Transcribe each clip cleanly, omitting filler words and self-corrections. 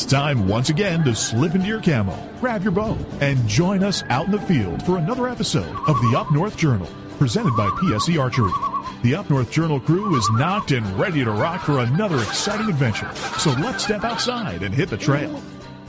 time once again to slip into your camo, grab your bow, and join us out in the field for another episode of the Up North Journal, presented by PSE Archery. The Up North Journal crew is knocked and ready to rock for another exciting adventure. So let's step outside and hit the trail.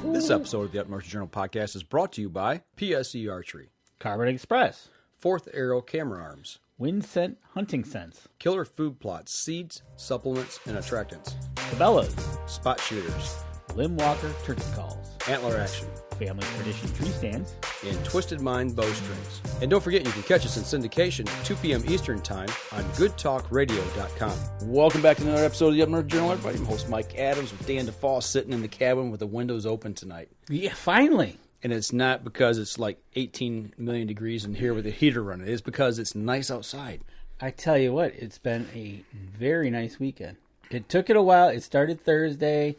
This episode of the Up North Journal podcast is brought to you by PSE Archery, Carbon Express, Fourth Arrow Camera Arms, Wind Scent Hunting Sense, Killer Food Plots, Seeds, Supplements, and Attractants, Cabela's, Spot Shooters, Limb Walker Turkey Calls, Antler Action, Family Tradition Tree Stands, and Twisted Mind Bowstrings. And don't forget, you can catch us in syndication at 2 p.m. Eastern Time on goodtalkradio.com. Welcome back to another episode of the Up North Journal, everybody. I'm host Mike Adams with Dan DeFall sitting in the cabin with the windows open tonight. Yeah, finally. And it's not because it's like 18 million degrees in here with the heater running. It's because it's nice outside. I tell you what, it's been a very nice weekend. It took it a while. It started Thursday,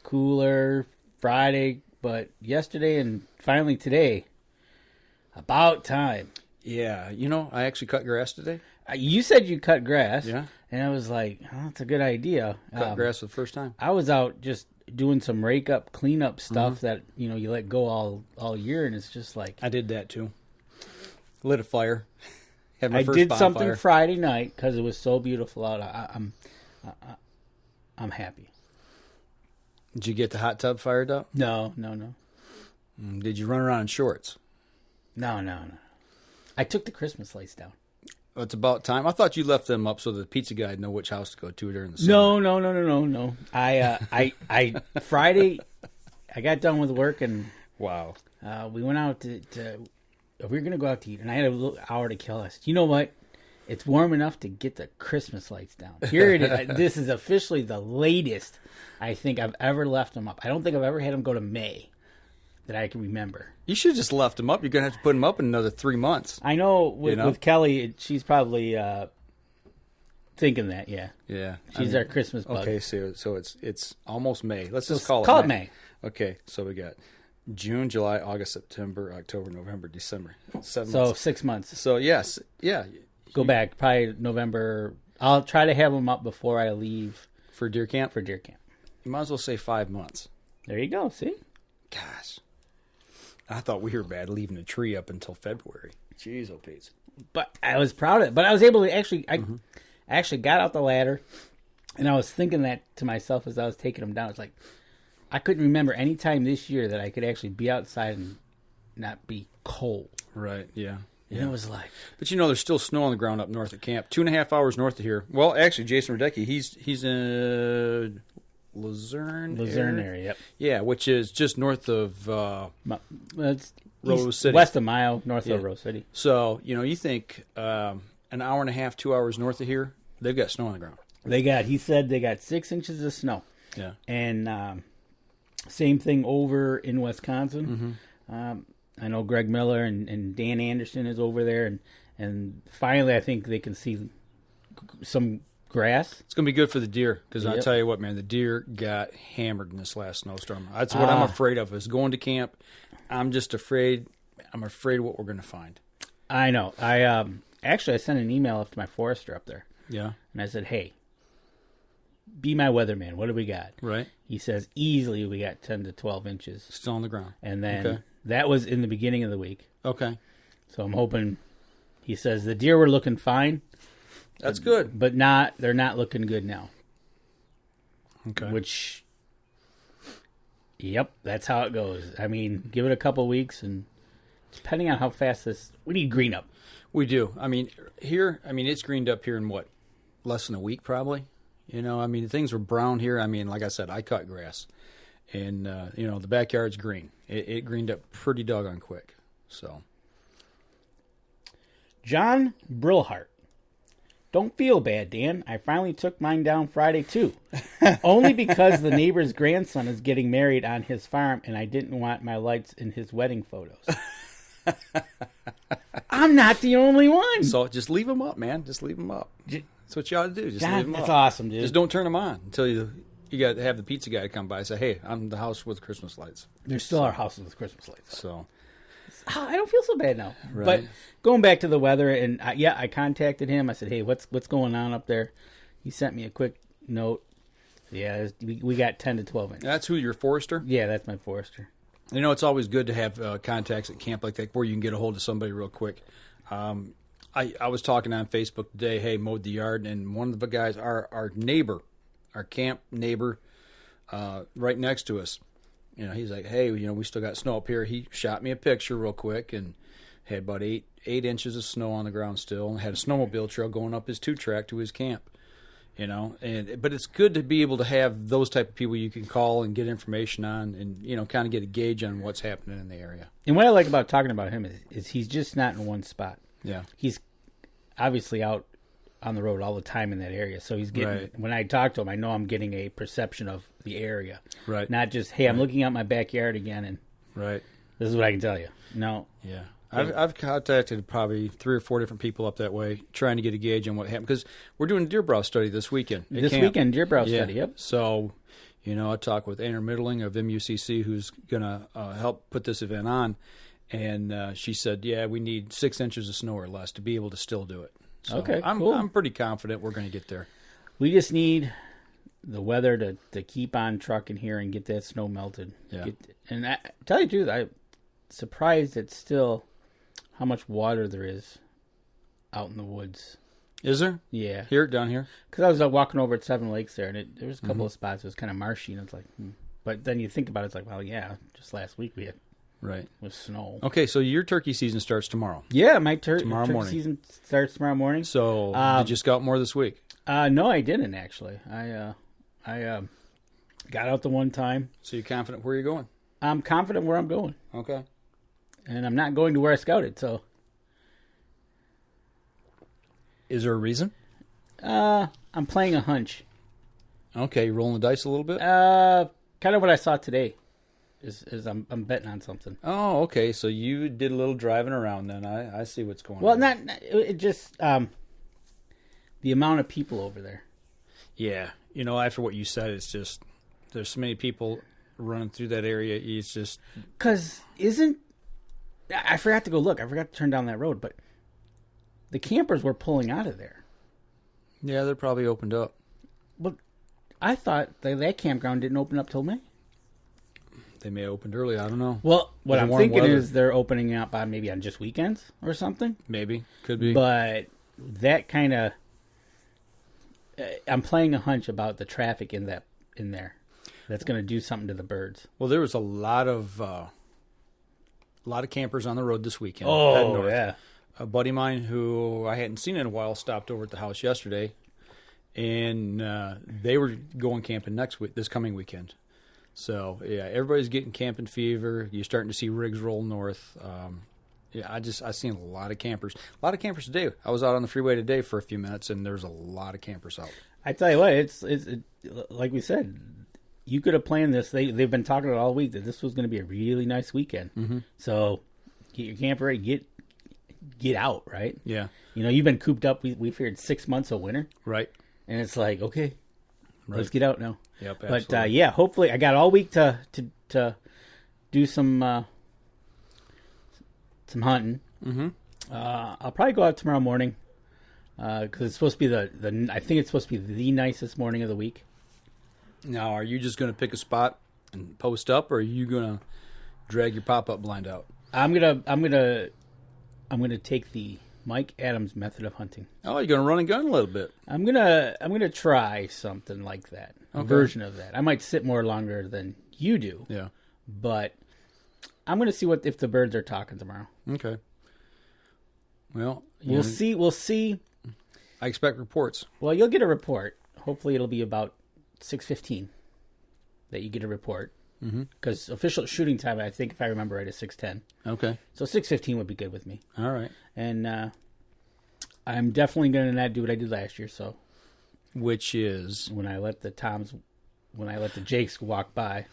cooler, Friday, but yesterday and finally today, about time. Yeah, you know, I actually cut grass today. You said you cut grass. Yeah. And I was like, oh, that's a good idea. Cut grass for the first time. I was out just doing some rake up, clean up stuff that, you know, you let go all year, and it's just like... I did that too. Lit a fire. Had my I first did bonfire. something Friday night because it was so beautiful out. I'm happy. Did you get the hot tub fired up? No. Did you run around in shorts? No. I took the Christmas lights down. Well, it's about time. I thought you left them up so the pizza guy'd know which house to go to during the summer. No. I Friday, I got done with work and wow, we went out to we were gonna go out to eat, and I had a little hour to kill. I said, you know what? It's warm enough to get the Christmas lights down. Here it is. This is officially the latest I think I've ever left them up. I don't think I've ever had them go to May that I can remember. You should have just left them up. You're going to have to put them up in another 3 months. I know with Kelly, she's probably thinking that, yeah. Yeah. She's our Christmas bug. Okay, so it's almost May. Let's just Call it it May. May. Okay, so we got June, July, August, September, October, November, December. 7 So months. 6 months. So, yes. Yeah. Go back, probably November. I'll try to have them up before I leave. For deer camp? For deer camp. You might as well say 5 months. There you go, see? Gosh. I thought we were bad leaving the tree up until February. Jeez, oh, Pete. But I was proud of it. But I was able to actually, I actually got out the ladder, and I was thinking that to myself as I was taking them down. It's like, I couldn't remember any time this year that I could actually be outside and not be cold. Right, yeah. And it was like... But you know, there's still snow on the ground up north at camp. 2.5 hours north of here. Well, actually, Jason Radecki, he's in Luzerne area, yep. Yeah, which is just north of it's Rose City. West of Mile, north of Rose City. So, you know, you think an hour and a half, 2 hours north of here, they've got snow on the ground. He said they got 6 inches of snow. Yeah. And same thing over in Wisconsin. I know Greg Miller and Dan Anderson is over there, and finally I think they can see some grass. It's going to be good for the deer, because I'll tell you what, man, the deer got hammered in this last snowstorm. That's what I'm afraid of, is going to camp. I'm just afraid. I'm afraid of what we're going to find. I know. I sent an email up to my forester up there. Yeah. And I said, hey, be my weatherman. What do we got? Right. He says, easily we got 10 to 12 inches. Still on the ground. And then that was in the beginning of the week. Okay. So I'm hoping, he says, the deer were looking fine. That's good. But they're not looking good now. Okay. Which, yep, that's how it goes. I mean, give it a couple weeks, and depending on how fast we need green up. We do. I mean, it's greened up here in what? Less than a week, probably. You know, I mean, things were brown here. I mean, like I said, I cut grass. And, you know, the backyard's green. It greened up pretty doggone quick. So. John Brillhart. Don't feel bad, Dan. I finally took mine down Friday, too. Only because the neighbor's grandson is getting married on his farm, and I didn't want my lights in his wedding photos. I'm not the only one. So just leave them up, man. Just leave them up. That's what you ought to do. Just leave them up. That's awesome, dude. Just don't turn them on until you got to have the pizza guy come by and say, hey, I'm the house with Christmas lights. There still are houses with Christmas lights. So I don't feel so bad now. Right. But going back to the weather, and I contacted him. I said, hey, what's going on up there? He sent me a quick note. Yeah, we got 10 to 12 inches. That's who, your forester? Yeah, that's my forester. You know, it's always good to have contacts at camp like that where you can get a hold of somebody real quick. I was talking on Facebook today, hey, mowed the yard, and one of the guys, our neighbor, our camp neighbor right next to us, you know, he's like, hey, you know, we still got snow up here. He shot me a picture real quick and had about 8 inches of snow on the ground still, and had a snowmobile trail going up his 2-track to his camp. You know, but it's good to be able to have those type of people you can call and get information on, and you know, kind of get a gauge on what's happening in the area. And what I like about talking about him is he's just not in one spot. Yeah, he's obviously out on the road all the time in that area, so he's getting. Right. When I talk to him, I know I'm getting a perception of the area, right? Not just, hey, I'm looking out my backyard again, and right. This is what I can tell you. No, yeah. I've contacted probably 3 or 4 different people up that way, trying to get a gauge on what happened, because we're doing a deer browse study this weekend. Deer browse study, yep. So, you know, I talked with Anna Middling of MUCC, who's going to help put this event on, and she said, yeah, we need 6 inches of snow or less to be able to still do it. So okay, cool. I'm pretty confident we're going to get there. We just need the weather to keep on trucking here and get that snow melted. Yeah. And I tell you the truth, I'm surprised it's still how much water there is out in the woods. Is there? Yeah. Down here? Because I was walking over at Seven Lakes there, and there was a couple of spots. It was kind of marshy, and it's like, But then you think about it, it's like, well, yeah, just last week we had with snow. Okay, so your turkey season starts tomorrow. Yeah, my turkey season starts tomorrow morning. So did you scout more this week? No, I didn't actually. I got out the one time. So you're confident where you're going? I'm confident where I'm going. Okay. And I'm not going to where I scouted, so. Is there a reason? I'm playing a hunch. Okay, you rolling the dice a little bit? Kind of what I saw today. Is I'm betting on something. Oh, okay. So you did a little driving around then. I see what's going on. Well, not it just the amount of people over there. Yeah. You know, after what you said, it's just there's so many people running through that area. It's just because I forgot to go look. I forgot to turn down that road, but the campers were pulling out of there. Yeah, they're probably opened up. But I thought that campground didn't open up till May. They may have opened early. I don't know. Well, what I'm thinking is they're opening up maybe on just weekends or something. Maybe. Could be. But that kind of... I'm playing a hunch about the traffic in there. That's going to do something to the birds. Well, there was a lot of campers on the road this weekend. Oh, yeah. A buddy of mine who I hadn't seen in a while stopped over at the house yesterday, and they were going camping this coming weekend. So, yeah, everybody's getting camping fever. You're starting to see rigs roll north. I've seen a lot of campers. A lot of campers today. I was out on the freeway today for a few minutes, and there's a lot of campers out. I tell you what, it's like we said, you could have planned this. They've been talking it all week that this was going to be a really nice weekend. Mm-hmm. So get your camper ready, get out, right? Yeah. You know, you've been cooped up. We figured 6 months of winter, right? And it's like, okay, let's get out now. Yep, absolutely. But yeah, hopefully, I got all week to do some hunting. Mm-hmm. I'll probably go out tomorrow morning because it's supposed to be I think it's supposed to be the nicest morning of the week. Now, are you just going to pick a spot and post up, or are you going to drag your pop-up blind out? I'm gonna take the Mike Adams method of hunting. Oh, you're going to run and gun a little bit. I'm gonna try something like that, a version of that. I might sit more longer than you do. Yeah, but I'm gonna see if the birds are talking tomorrow. Okay. Well, we'll see. I expect reports. Well, you'll get a report. Hopefully, it'll be about 6:15 that you get a report. Because official shooting time, I think, if I remember right, is 6:10. Okay. So 6:15 would be good with me. All right. And I'm definitely going to not do what I did last year. So, which is when I let the Jakes walk by.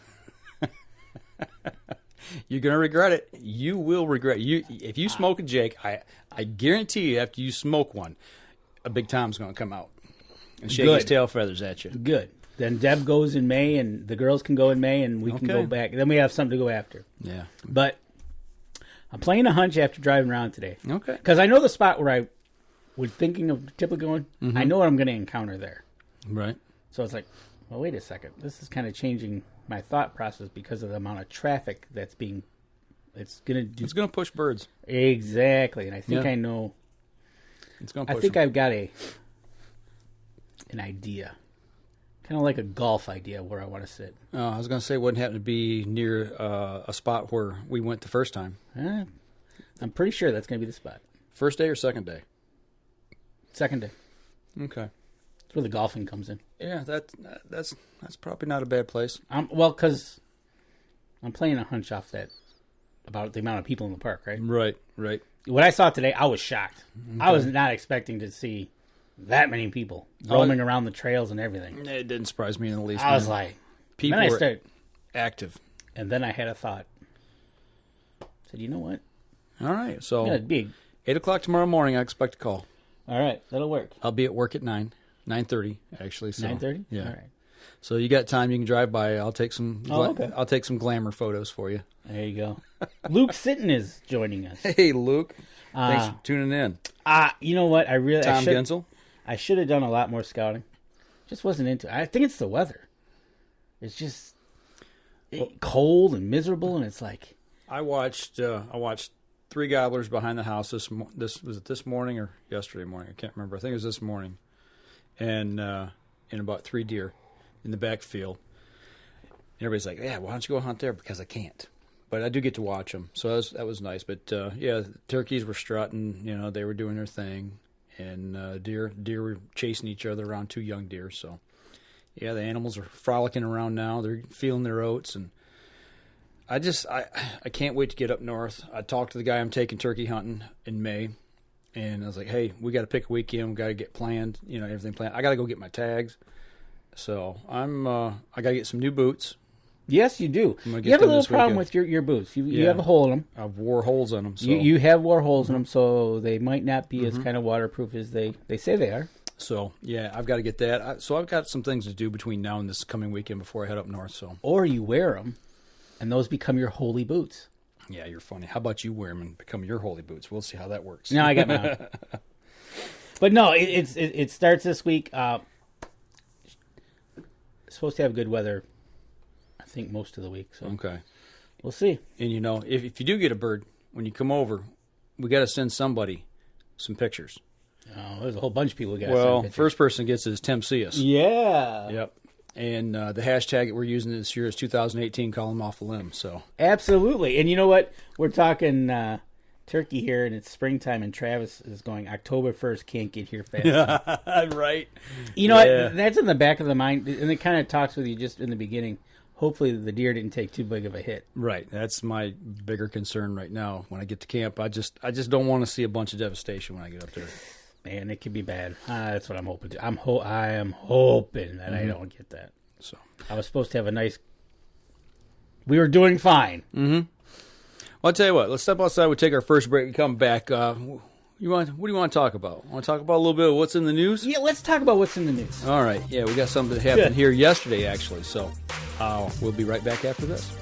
You're going to regret it. You will regret it. If you smoke a Jake, I guarantee you, after you smoke one, a big Tom's going to come out and shake his tail feathers at you. Good. Then Deb goes in May, and the girls can go in May, and we can go back. Then we have something to go after. Yeah. But I'm playing a hunch after driving around today. Okay. Because I know the spot where I was thinking of typically going. I know what I'm going to encounter there. Right. So it's like, well, wait a second. This is kind of changing my thought process because of the amount of traffic that's being. It's gonna push birds. Exactly, and I think I know. It's gonna. Push I think them. I've got an idea, kind of like a golf idea where I want to sit. Oh, I was gonna say it wouldn't happen to be near a spot where we went the first time. I'm pretty sure that's gonna be the spot. First day or second day? Second day. Okay. That's where the golfing comes in. Yeah, that's probably not a bad place. Because I'm playing a hunch off that about the amount of people in the park, right? Right. What I saw today, I was shocked. Okay. I was not expecting to see that many people roaming around the trails and everything. It didn't surprise me in the least. I was like, people were active. And then I had a thought. I said, you know what? All right, so it'd be 8 o'clock tomorrow morning. I expect a call. All right, that'll work. I'll be at work at 9:30 actually. So, 9:30. Yeah. All right. So you got time? You can drive by. I'll take some. Okay. I'll take some glamour photos for you. There you go. Luke Sitton is joining us. Hey, Luke. Thanks for tuning in. You know what? Tom Gensel. I should have done a lot more scouting. Just wasn't into it. I think it's the weather. It's just cold and miserable, and it's like I watched 3 gobblers behind the house. Was it this morning or yesterday morning? I can't remember. I think it was this morning, and about 3 deer in the backfield. And everybody's like, "Yeah, why don't you go hunt there?" Because I can't, but I do get to watch them, so that was nice. But the turkeys were strutting. They were doing their thing, and deer were chasing each other around 2 young deer. So yeah, the animals are frolicking around now. They're feeling their oats, and I can't wait to get up north. I talked to the guy I'm taking turkey hunting in May, and I was like, "Hey, we got to pick a weekend. We got to get planned. Everything planned. I got to go get my tags." So I got to get some new boots. Yes, you do. You have a little problem with your boots. You have a hole in them. I've wore holes in them. So. You have wore holes in them, so they might not be as kind of waterproof as they say they are. So, yeah, I've got to get that. So I've got some things to do between now and this coming weekend before I head up north. So, or you wear them, and those become your holy boots. Yeah, you're funny. How about you wear them and become your holy boots? We'll see how that works. No, I got mine. But no, it starts this week. It's supposed to have good weather, I think, most of the week. So okay, we'll see. And if you do get a bird when you come over, we got to send somebody some pictures. Oh, there's a whole bunch of people who got to send pictures. First person gets is Tim Cius. Yeah. Yep. And the hashtag that we're using this year is 2018. Call him off a limb. So absolutely. And you know what? We're talking turkey here, and it's springtime, and Travis is going, October 1st can't get here fast. Right. You know what? That's in the back of the mind, and it kind of talks with you just in the beginning. Hopefully the deer didn't take too big of a hit. Right. That's my bigger concern right now. When I get to camp, I just don't want to see a bunch of devastation when I get up there. Man, it could be bad. That's what I'm hoping to. I am hoping that I don't get that. So I was supposed to have a nice. We were doing fine. Mm-hmm. Well, I'll tell you what. Let's step outside. We take our first break. We come back. What do you want to talk about? Want to talk about a little bit of what's in the news? Yeah, let's talk about what's in the news. All right. Yeah, we got something that happened here yesterday, actually. So we'll be right back after this.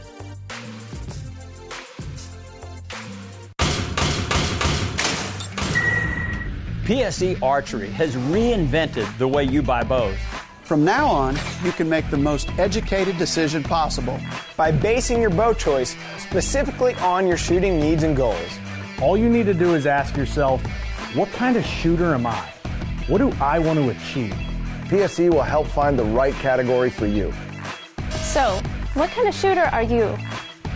PSE Archery has reinvented the way you buy bows. From now on, you can make the most educated decision possible by basing your bow choice specifically on your shooting needs and goals. All you need to do is ask yourself, what kind of shooter am I? What do I want to achieve? PSE will help find the right category for you. So, what kind of shooter are you?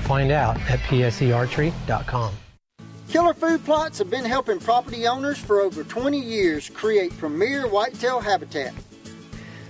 Find out at psearchery.com. Killer Food Plots have been helping property owners for over 20 years create premier whitetail habitat.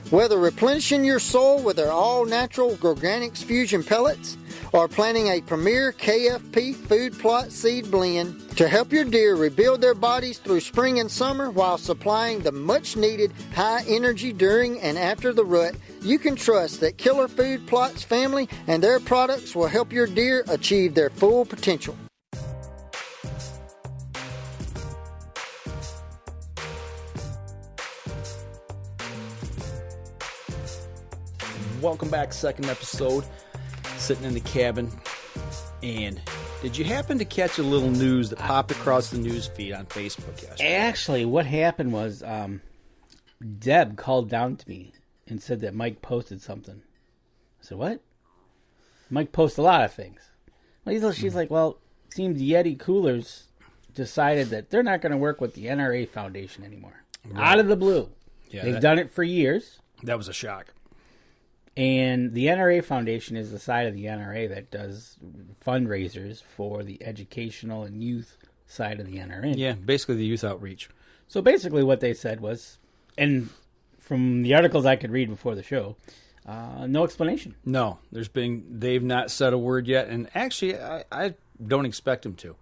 Whether replenishing your soil with their all-natural Organics Fusion pellets or planting a premier KFP food plot seed blend to help your deer rebuild their bodies through spring and summer while supplying the much-needed high energy during and after the rut, you can trust that Killer Food Plots family and their products will help your deer achieve their full potential. Welcome back, second episode, sitting in the cabin. And did you happen to catch a little news that popped across the news feed on Facebook yesterday? Actually, what happened was Deb called down to me and said that Mike posted something. I said, what? Mike posts a lot of things. Well, she's like, well, it seems Yeti Coolers decided that they're not going to work with the NRA Foundation anymore. Right. Out of the blue. Yeah, they've done it for years. That was a shock. And the NRA Foundation is the side of the NRA that does fundraisers for the educational and youth side of the NRA. Yeah, basically the youth outreach. So basically what they said was, and from the articles I could read before the show, no explanation. No, they've not said a word yet. And actually, I don't expect them to,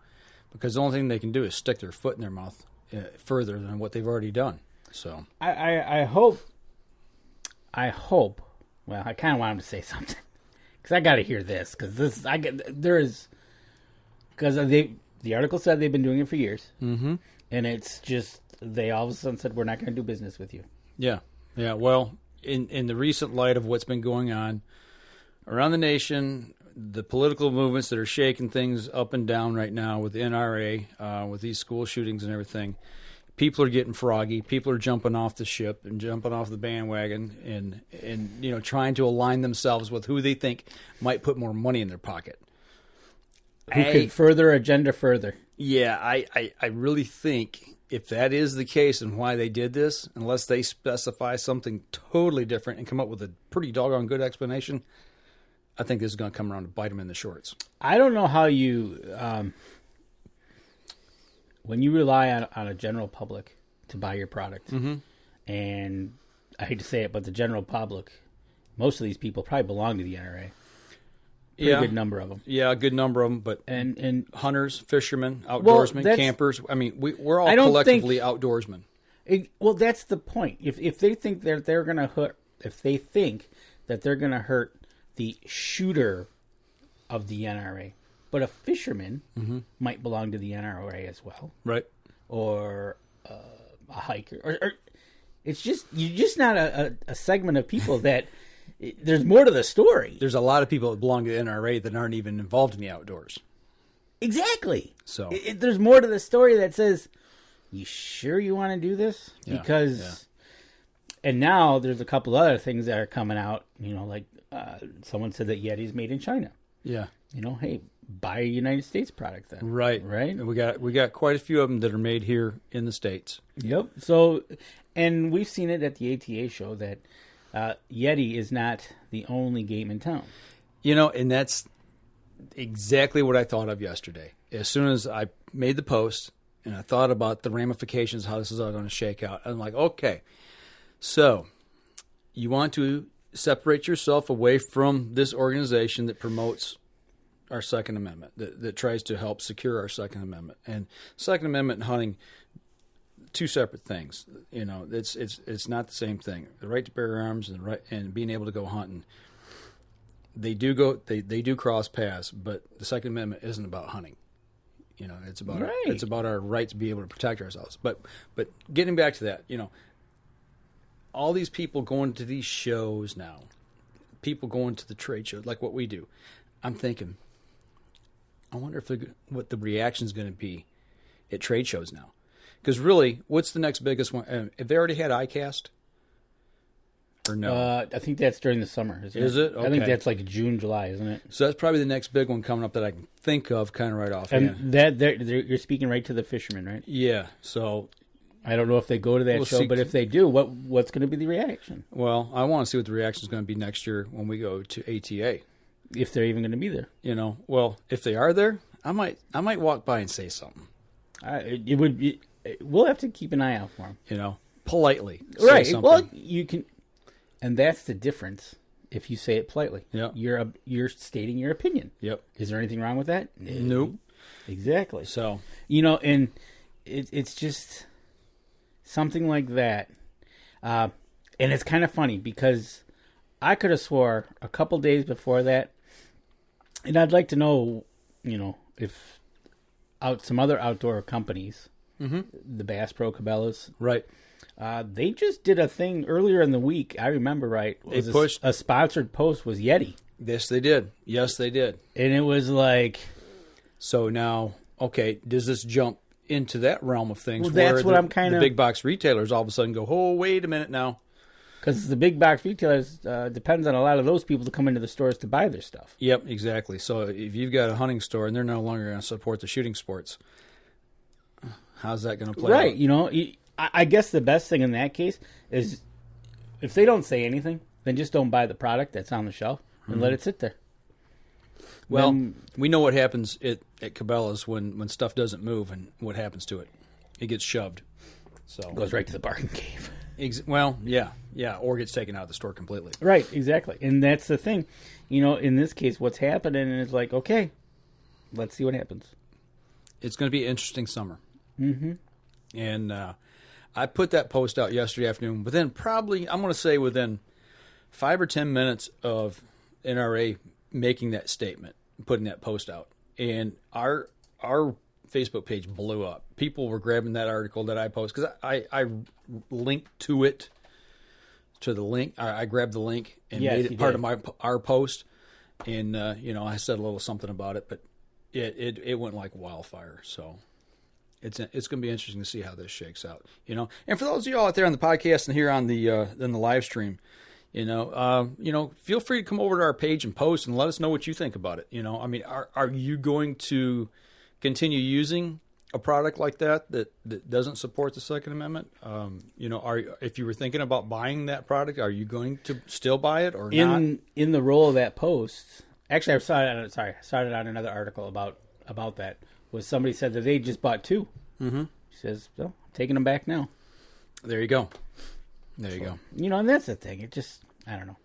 because the only thing they can do is stick their foot in their mouth further than what they've already done. So I hope. Well, I kind of want him to say something because I got to hear this because the article said they've been doing it for years, and it's just they all of a sudden said we're not going to do business with you. Yeah. Well, in the recent light of what's been going on around the nation, the political movements that are shaking things up and down right now with the NRA, with these school shootings and everything. People are getting froggy. People are jumping off the ship and jumping off the bandwagon and trying to align themselves with who they think might put more money in their pocket. Who could further agenda further. Yeah, I really think if that is the case and why they did this, unless they specify something totally different and come up with a pretty doggone good explanation, I think this is going to come around to bite them in the shorts. I don't know how you... when you rely on a general public to buy your product, and I hate to say it, but the general public, most of these people probably belong to the NRA. Good number of them. Yeah, a good number of them, but and hunters, fishermen, outdoorsmen, campers. I mean, we're all collectively outdoorsmen. Well, that's the point. If they think that they're going to hurt, if they think that they're going to hurt the shooter of the NRA. But a fisherman might belong to the NRA as well, right? Or a hiker, or it's just you're just not a segment of people that there's more to the story. There's a lot of people that belong to the NRA that aren't even involved in the outdoors. Exactly. So there's more to the story that says, "You sure you want to do this?" Because, and now there's a couple other things that are coming out. Like someone said that Yeti's made in China. Yeah. Hey. Buy a United States product then. Right. And we got quite a few of them that are made here in the States. Yep. So, and we've seen it at the ATA show that Yeti is not the only game in town. And that's exactly what I thought of yesterday. As soon as I made the post and I thought about the ramifications, how this is all going to shake out, I'm like, okay, so you want to separate yourself away from this organization that promotes our Second Amendment, that tries to help secure our Second Amendment. And Second Amendment and hunting, two separate things. It's not the same thing. The right to bear arms and and being able to go hunting, they do cross paths, but the Second Amendment isn't about hunting. It's about it's about our right to be able to protect ourselves. But getting back to that, all these people going to these shows now, people going to the trade shows like what we do, I'm thinking, I wonder what the reaction is going to be at trade shows now. Because really, what's the next biggest one? Have they already had ICAST? Or no? I think that's during the summer. Is it? Okay. I think that's like June, July, isn't it? So that's probably the next big one coming up that I can think of kind of right off. And you're speaking right to the fishermen, right? Yeah. So I don't know if they go to that show, but if they do, what's going to be the reaction? Well, I want to see what the reaction is going to be next year when we go to ATA. If they're even going to be there, well, if they are there, I might walk by and say something. It would be. We'll have to keep an eye out for them. Politely, right? Say well, you can, and that's the difference. If you say it politely, you're stating your opinion. Yep. Is there anything wrong with that? Nope. Exactly. So and it's just something like that, and it's kind of funny because I could have swore a couple days before that. And I'd like to know, if some other outdoor companies, the Bass Pro Cabela's, right? They just did a thing earlier in the week. I remember right. They pushed a sponsored post was Yeti. Yes, they did. And it was like, so now, okay, does this jump into that realm of things? Well, that's what I'm kind of. The big box retailers all of a sudden go, oh, wait a minute now. Because the big box retailers depends on a lot of those people to come into the stores to buy their stuff. Yep, exactly. So if you've got a hunting store and they're no longer going to support the shooting sports, how's that going to play out? Right. You know, I guess the best thing in that case is if they don't say anything, then just don't buy the product that's on the shelf and let it sit there. Well, we know what happens at Cabela's when stuff doesn't move and what happens to it. It gets shoved. So it goes right to the bargain cave. Well, yeah, or gets taken out of the store completely. Right, exactly. And that's the thing. You know, in this case, what's happening is like, okay, let's see what happens. It's going to be an interesting summer. Mm-hmm. And I put that post out yesterday afternoon. Within probably, I'm going to say within 5 or 10 minutes of NRA making that statement, putting that post out, and our Facebook page blew up. People were grabbing that article that I posted because I linked to it, to the link. I grabbed the link and made it part of our post, and I said a little something about it, but it went like wildfire. So it's going to be interesting to see how this shakes out. And for those of you all out there on the podcast and here on the live stream, feel free to come over to our page and post and let us know what you think about it. I mean, are you going to continue using a product like that doesn't support the Second Amendment? If you were thinking about buying that product, are you going to still buy it or not? In the role of that post, actually, I saw it on another article about that. Was somebody said that they just bought 2. Mm-hmm. She says, "Well, I'm taking them back now." There you go. You go. And that's the thing. It just, I don't know,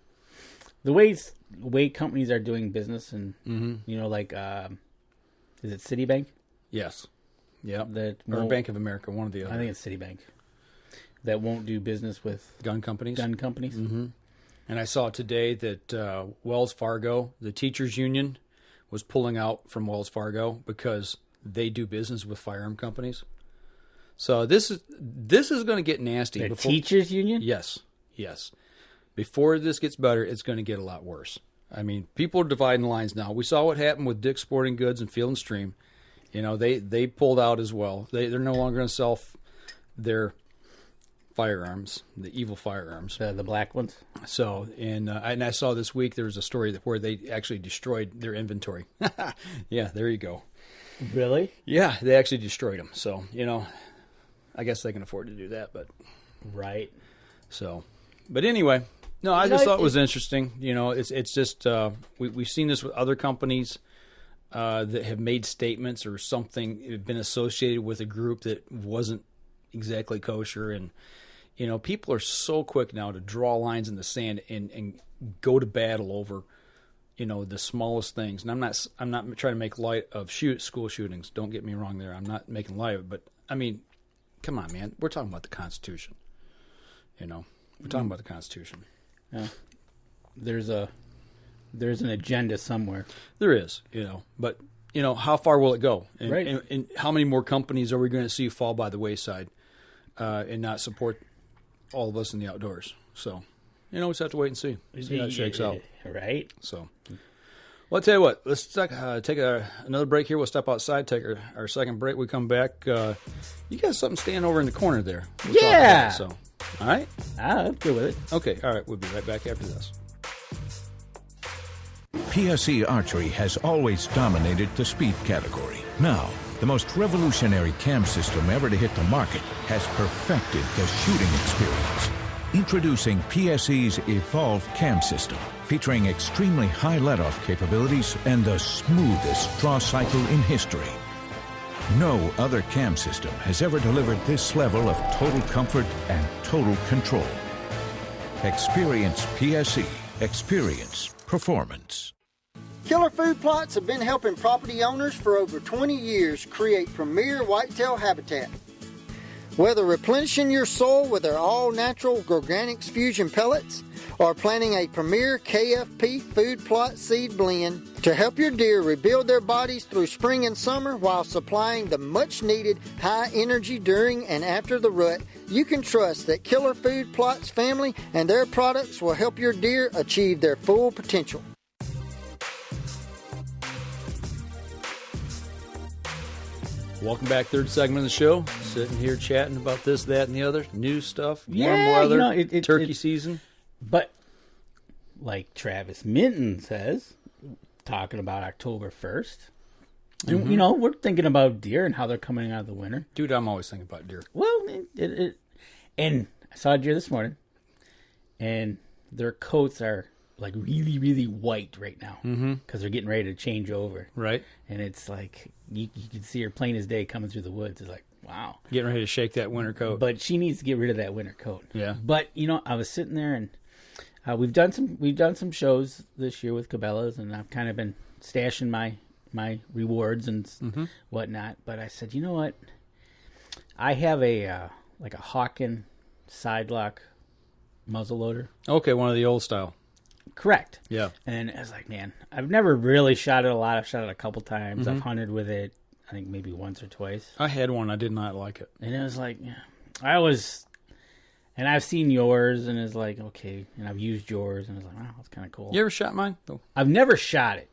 the way companies are doing business, and like, is it Citibank? Yes. Yeah. Or Bank of America, one of the other. I think it's Citibank that won't do business with gun companies. Mm-hmm. And I saw today that Wells Fargo, the teachers union, was pulling out from Wells Fargo because they do business with firearm companies. So this is going to get nasty. The teachers union? Yes. Before this gets better, it's going to get a lot worse. I mean, people are dividing lines now. We saw what happened with Dick's Sporting Goods and Field and Stream. They pulled out as well. They're no longer going to sell their firearms, the evil firearms, the black ones. So, and I saw this week there was a story where they actually destroyed their inventory. Yeah, there you go. Really? Yeah, they actually destroyed them. So, I guess they can afford to do that, but right. So, but anyway, no, I just thought it was interesting. It's just we've seen this with other companies that have made statements or something, been associated with a group that wasn't exactly kosher, and people are so quick now to draw lines in the sand and go to battle over the smallest things. And I'm not trying to make light of school shootings. Don't get me wrong there. I'm not making light of it, but I mean, come on, man. We're talking about the Constitution. We're talking about the Constitution. Yeah. There's an agenda somewhere. There is, but how far will it go? And, right. And how many more companies are we going to see fall by the wayside and not support all of us in the outdoors? So, we just have to wait and see how it shakes out. Right. So, well, I'll tell you what. Let's take another break here. We'll step outside, take our second break. We come back. You got something standing over in the corner there. Yeah. So, all right. I'm good with it. Okay. All right. We'll be right back after this. PSE Archery has always dominated the speed category. Now, the most revolutionary cam system ever to hit the market has perfected the shooting experience. Introducing PSE's Evolve Cam System, featuring extremely high let-off capabilities and the smoothest draw cycle in history. No other cam system has ever delivered this level of total comfort and total control. Experience PSE. Experience performance. Killer Food Plots have been helping property owners for over 20 years create premier whitetail habitat. Whether replenishing your soil with their all-natural Organics Fusion pellets or planting a premier KFP food plot seed blend to help your deer rebuild their bodies through spring and summer while supplying the much-needed high energy during and after the rut, you can trust that Killer Food Plots family and their products will help your deer achieve their full potential. Welcome back, third segment of the show. Sitting here chatting about this, that, and the other. New stuff, warm Yeah, weather, you know, turkey season. But like Travis Minton says, talking about October 1st, and, you know, we're thinking about deer and how they're coming out of the winter. Dude, I'm always thinking about deer. Well, and I saw a deer this morning, and their coats are like really, really white right now because they're getting ready to change over. Right. And it's like you can see her plain as day coming through the woods. It's like, wow. Getting ready to shake that winter coat. But she needs to get rid of that winter coat. Yeah. But you know, I was sitting there, and we've done some shows this year with Cabela's, and I've kind of been stashing my rewards and whatnot. But I said, you know what? I have a like a Hawken sidelock muzzleloader. Okay, one of the old style. Correct. Yeah. And I was like, man, I've never really shot it a lot. I've shot it a couple times. I've hunted with it, I think maybe once or twice. I had one. I did not like it. And it was like, and I've seen yours, and it's like, okay, and I've used yours, and it's like, wow, that's kind of cool. You ever shot mine? Oh. I've never shot it.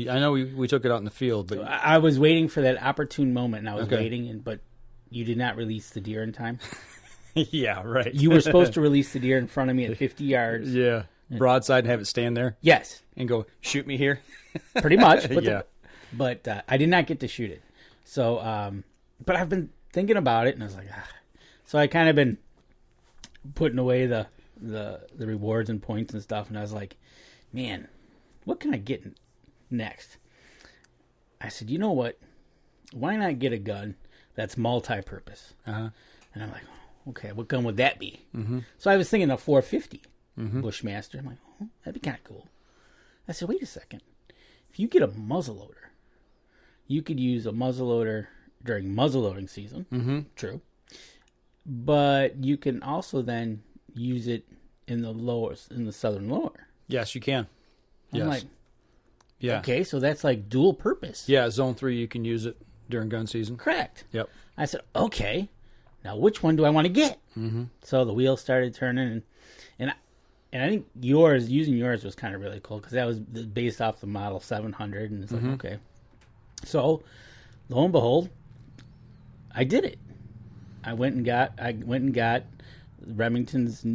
I know we took it out in the field, but I was waiting for that opportune moment, and I was waiting, but you did not release the deer in time. Yeah, right. You were supposed to release the deer in front of me at 50 yards. Yeah. Broadside and have it stand there? Yes. And go, shoot me here? Pretty much. But yeah. But I did not get to shoot it. So, but I've been thinking about it, and I was like, So I kind of been putting away the rewards and points and stuff, and I was like, man, what can I get next? I said, you know what? Why not get a gun that's multi-purpose? And I'm like, okay, what gun would that be? So I was thinking a 450 Bushmaster. I'm like, oh, that'd be kind of cool. I said, wait a second. If you get a muzzleloader, you could use a muzzleloader during muzzleloading season. True. But you can also then use it in the southern lower. Yes, you can. I'm like, okay, so that's like dual purpose. Yeah, Zone 3, you can use it during gun season. Correct. Yep. I said, okay, now which one do I want to get? So the wheels started turning, and I think using yours was kind of really cool because that was based off the Model 700, and it's like, okay. So, lo and behold, I did it. I went and got Remington's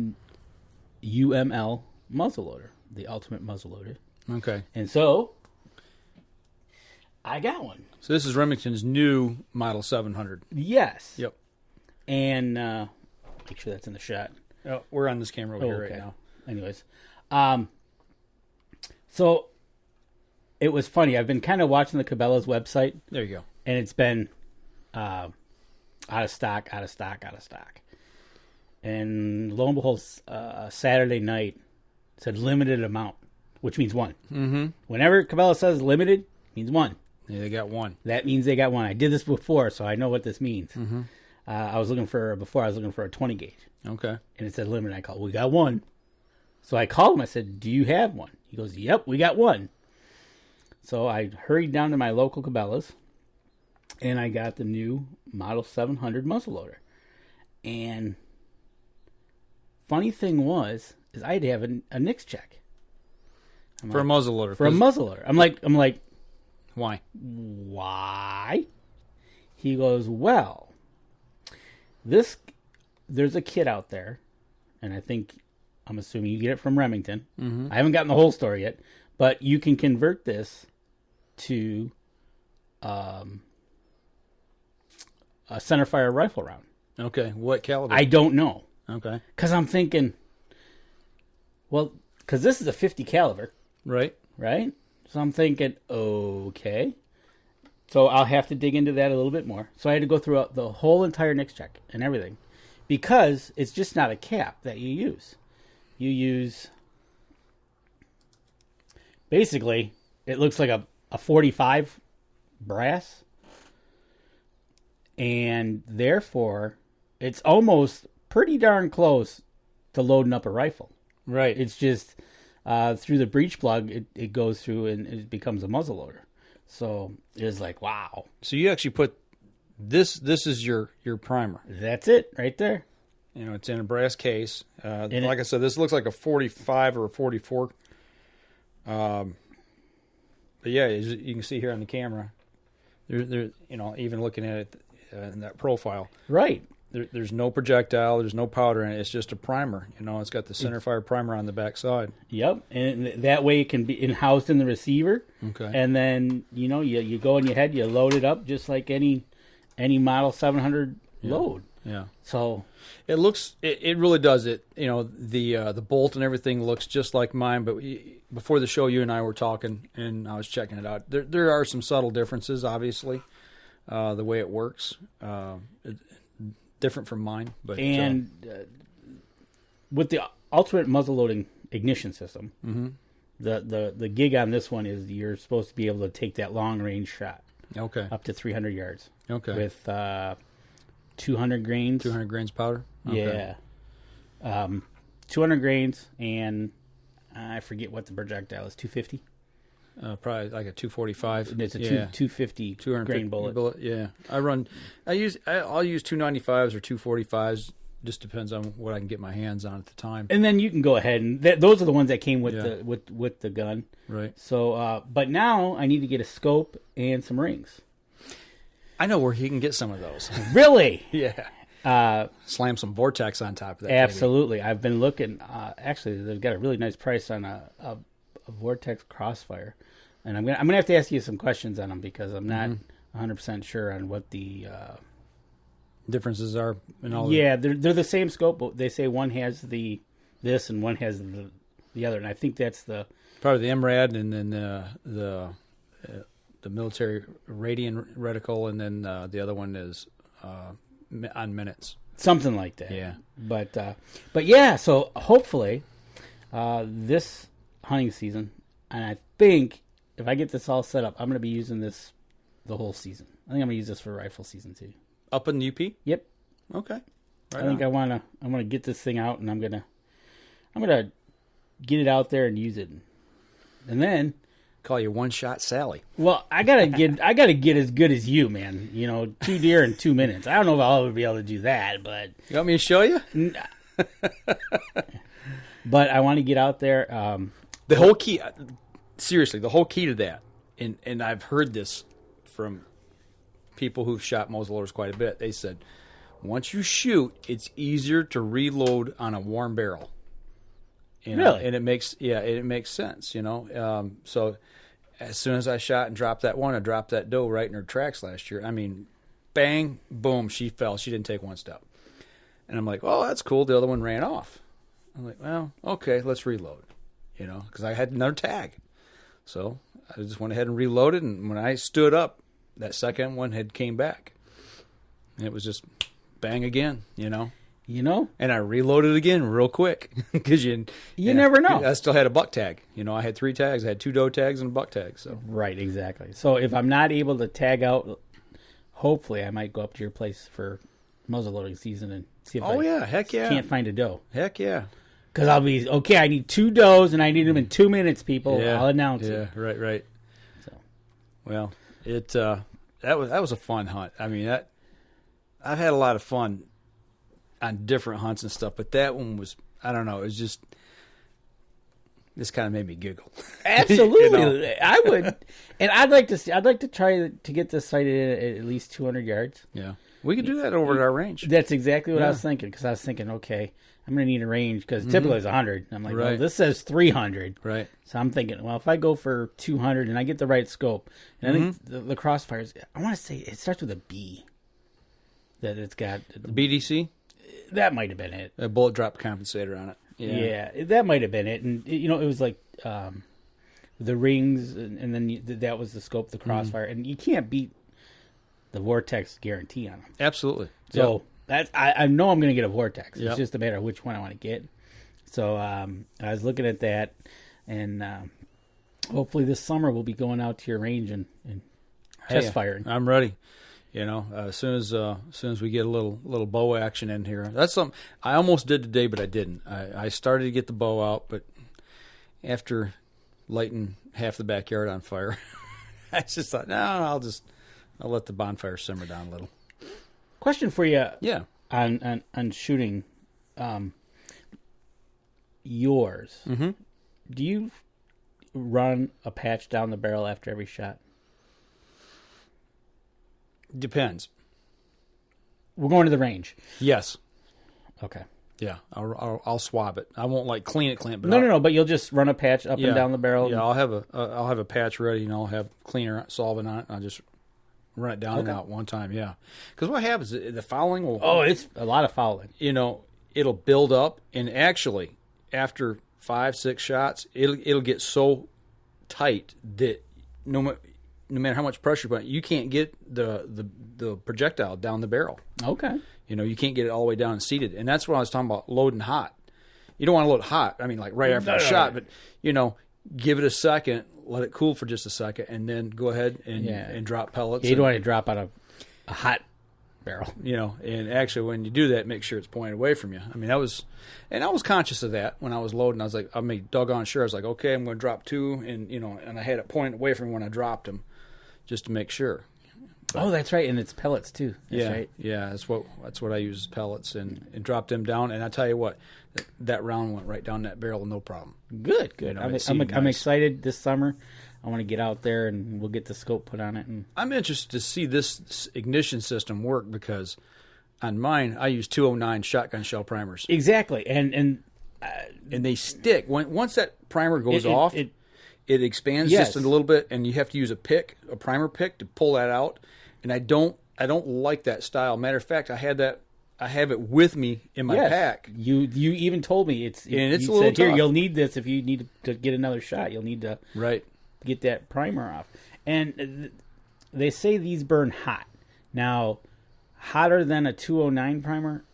UML muzzleloader, the ultimate muzzleloader. Okay. And so, I got one. So this is Remington's new Model 700. Yes. Yep. And make sure that's in the shot. Oh, we're on this camera over here right now. Anyways, so it was funny. I've been kind of watching the Cabela's website. There you go. And it's been out of stock. And lo and behold, Saturday night said limited amount, which means one. Whenever Cabela says limited, it means one. Yeah, they got one. That means they got one. I did this before, so I know what this means. I was looking for a 20 gauge. Okay. And it said limited. I called, we got one. So I called him. I said, do you have one? He goes, yep, we got one. So I hurried down to my local Cabela's, and I got the new Model 700 muzzleloader. And funny thing is I had to have a NICS check. For a muzzleloader. For a muzzleloader. I'm like, why? Why? He goes, well, there's a kit out there, and I'm assuming you get it from Remington. I haven't gotten the whole story yet, but you can convert this to a centerfire rifle round. Okay, what caliber? I don't know. Okay. Because I'm thinking, well, because this is a 50 caliber. Right. So I'm thinking, okay. So I'll have to dig into that a little bit more. So I had to go through the whole entire NICS check and everything. Because it's just not a cap that you use. You use, basically, it looks like a 45 brass. And therefore, it's almost pretty darn close to loading up a rifle. Right. It's just through the breech plug, it goes through and it becomes a muzzleloader. So it was like, wow. So you actually put this is your primer. That's it right there. You know, it's in a brass case. Like I said, this looks like a 45 or a 44. But yeah, as you can see here on the camera, There, even looking at it in that profile, right? There's no projectile, there's no powder in it. It's just a primer. It's got the centerfire primer on the back side. Yep, and that way it can be housed in the receiver. Okay. And then you go in your head, you load it up just like any Model 700 load. Yeah. So it looks, it really does. The bolt and everything looks just like mine. But before the show, you and I were talking, and I was checking it out. There are some subtle differences, obviously, the way it works. Different from mine, but with the ultimate muzzle loading ignition system, mm-hmm. the gig on this one is you're supposed to be able to take that long range shot, up to 300 yards, with 200 grains, 200 grains powder, yeah, 200 grains, and I forget what the projectile is, 250. Probably like a 245. It's a 250 grain bullet. Yeah, I'll use 295s or 245s. Just depends on what I can get my hands on at the time. And then you can go ahead and those are the ones that came with the gun. Right. So, but now I need to get a scope and some rings. I know where he can get some of those. Really? Yeah. Slam some Vortex on top of that. Absolutely. Maybe. I've been looking. Actually, they've got a really nice price on a Vortex Crossfire, and I'm gonna have to ask you some questions on them because I'm not 100% sure on what the differences are and all. Yeah, they're the same scope, but they say one has this and one has the other, and I think that's probably the MRAD, and then the military radian reticle, and then the other one is on minutes, something like that. Yeah, but yeah, so hopefully this hunting season, and I think if I get this all set up, I'm going to be using this the whole season. I think I'm going to use this for rifle season too. Up in the UP? Yep. Okay. I think I want to get this thing out, and I'm gonna get it out there and use it, and then call you One Shot Sally. Well, I gotta get as good as you, man. 2 deer in 2 minutes. I don't know if I'll ever be able to do that, but you want me to show you? But I want to get out there. The whole key, seriously, the whole key to that, and I've heard this from people who've shot muzzleloaders quite a bit. They said, once you shoot, it's easier to reload on a warm barrel. Really? And it makes sense, So as soon as I shot and dropped that one, I dropped that doe right in her tracks last year. I mean, bang, boom, she fell. She didn't take one step. And I'm like, oh, that's cool. The other one ran off. I'm like, well, okay, let's reload, because I had another tag. So I just went ahead and reloaded, and when I stood up, that second one had came back. And it was just bang again, And I reloaded again real quick because you never know. I still had a buck tag. I had 3 tags. I had 2 doe tags and a buck tag. So right, exactly. So if I'm not able to tag out, hopefully I might go up to your place for muzzleloading season and see if heck yeah, can't find a doe. Heck yeah. Because I'll be, okay, I need 2 does and I need them in 2 minutes, people. Yeah, I'll announce it. Yeah, right. So, well, that was a fun hunt. I mean, I've had a lot of fun on different hunts and stuff, but that one was, I don't know, it was just, this kind of made me giggle. Absolutely. I would. And I'd like to try to get this sighted at least 200 yards. Yeah. We could do that over at our range. That's exactly what I was thinking, because I was thinking, okay, I'm going to need a range, because typically it's 100. I'm like, well, this says 300. Right. So I'm thinking, well, if I go for 200 and I get the right scope, and I think the crossfires, I want to say it starts with a B. That it's got. The BDC? That might have been it. A bullet drop compensator on it. Yeah, that might have been it. And, it was like the rings, and then that was the scope, the crossfire. And you can't beat the Vortex guarantee on them. Absolutely. So I know I'm going to get a Vortex. It's just a matter of which one I want to get. So I was looking at that, and hopefully this summer we'll be going out to your range and test firing. I'm ready. As soon as we get a little bow action in here. That's something I almost did today, but I didn't. I started to get the bow out, but after lighting half the backyard on fire, I just thought, no, I'll let the bonfire simmer down a little. Question for you. Yeah. On shooting yours. Mm-hmm. Do you run a patch down the barrel after every shot? Depends. We're going to the range. Yes. Okay. Yeah, I'll swab it. I won't like clean it. But No. But you'll just run a patch up and down the barrel. Yeah, I'll have a patch ready, and I'll have cleaner solvent on it. And I'll just run it down and out one time. Yeah, because what happens? The fouling will. Oh, it's a lot of fouling. It'll build up, and actually, after 5-6 shots, it'll get so tight that no matter how much pressure you put, you can't get the projectile down the barrel. Okay. You can't get it all the way down and seated. And that's what I was talking about loading hot. You don't want to load hot, I mean, like right after the shot, but, give it a second, let it cool for just a second, and then go ahead and drop pellets. You don't want to drop out a hot barrel. And actually when you do that, make sure it's pointed away from you. I mean, I was conscious of that when I was loading. I was like, I made doggone sure. I was like, okay, I'm going to drop 2, and I had it pointed away from when I dropped them just to make sure. But, that's right, and it's pellets too. That's right. Yeah, that's what I use is pellets and drop them down. And I tell you what, that round went right down that barrel, no problem. Good. I'm excited this summer. I want to get out there and we'll get the scope put on it. And I'm interested to see this ignition system work because on mine I use 209 shotgun shell primers. Exactly, and they stick once that primer goes off. It expands just a little bit, and you have to use a primer pick to pull that out. And I don't like that style. Matter of fact, I have it with me in my pack. You even told me it's a little tough. Here, you'll need this if you need to get another shot. You'll need to get that primer off. And they say these burn hot. Now, hotter than a 209 primer,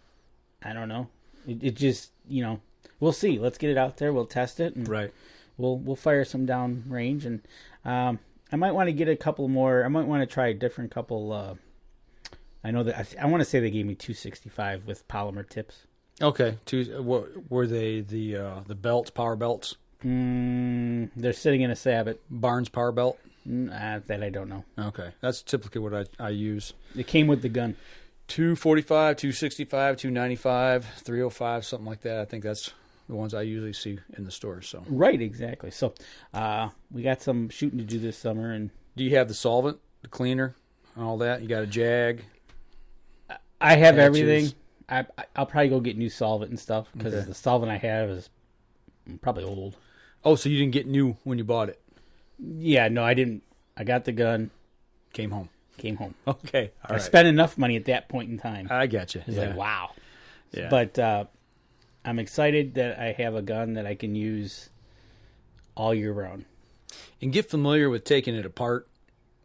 I don't know. It just we'll see. Let's get it out there. We'll test it. And We'll fire some down range, and I might want to get a couple more. I might want to try a different couple. I know that I want to say they gave me 265 with polymer tips. Okay, were they the belts, power belts? They're sitting in a Sabot. Barnes power belt. That I don't know. Okay, that's typically what I use. It came with the gun. 245, 265, 295, 305, something like that. I think that's the ones I usually see in the store. So right, exactly. So we got some shooting to do this summer. And do you have the solvent, the cleaner, and all that? You got a Jag? I have everything. I'll probably go get new solvent and stuff because the solvent I have is probably old. Oh, so you didn't get new when you bought it? Yeah, no, I didn't. I got the gun. Came home. Okay, all right. I spent enough money at that point in time. I got you. It's like, wow. Yeah. But I'm excited that I have a gun that I can use all year round. And get familiar with taking it apart.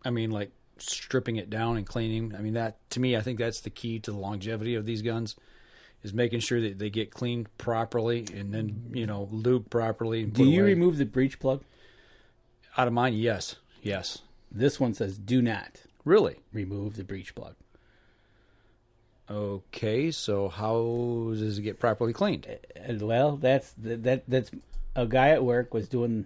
I mean, like stripping it down and cleaning. I mean, that to me, I think that's the key to the longevity of these guns, is making sure that they get cleaned properly and then, lubed properly. And do you remove the breech plug? Out of mine, yes. This one says do not. Really? Remove the breech plug. Okay, so how does it get properly cleaned? Well, that's a guy at work was going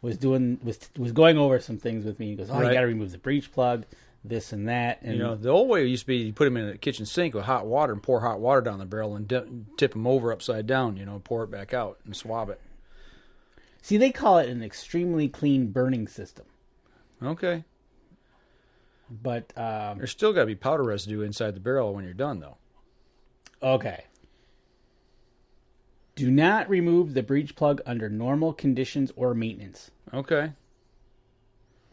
over some things with me. He goes, you got to remove the breech plug, this and that. And the old way used to be you put them in a kitchen sink with hot water and pour hot water down the barrel and tip them over upside down. Pour it back out and swab it. See, they call it an extremely clean burning system. Okay. But there's still got to be powder residue inside the barrel when you're done, though. Okay. Do not remove the breech plug under normal conditions or maintenance. Okay.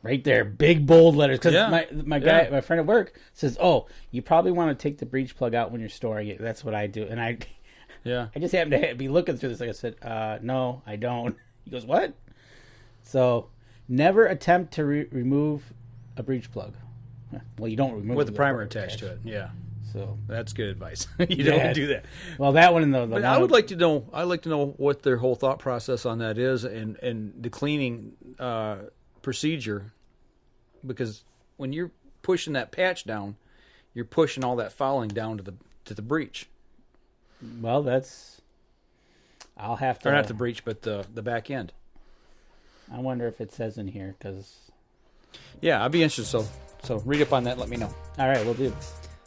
Right there, big bold letters. Because my friend at work says, "Oh, you probably want to take the breech plug out when you're storing it." That's what I do, and I just happened to be looking through this. Like I said, "No, I don't." He goes, "What?" So, never attempt to remove a breech plug. Well, you don't remove with the primer attached to it. Yeah. So that's good advice. You don't do that. Well, that one in the but I would like to know. I'd like to know what their whole thought process on that is, and the cleaning procedure, because when you're pushing that patch down, you're pushing all that fouling down to the breech. Well, I'll have to. Or not the breech, but the back end. I wonder if it says in here because. Yeah, I'd be interested. So read up on that. Let me know. All right, we'll do.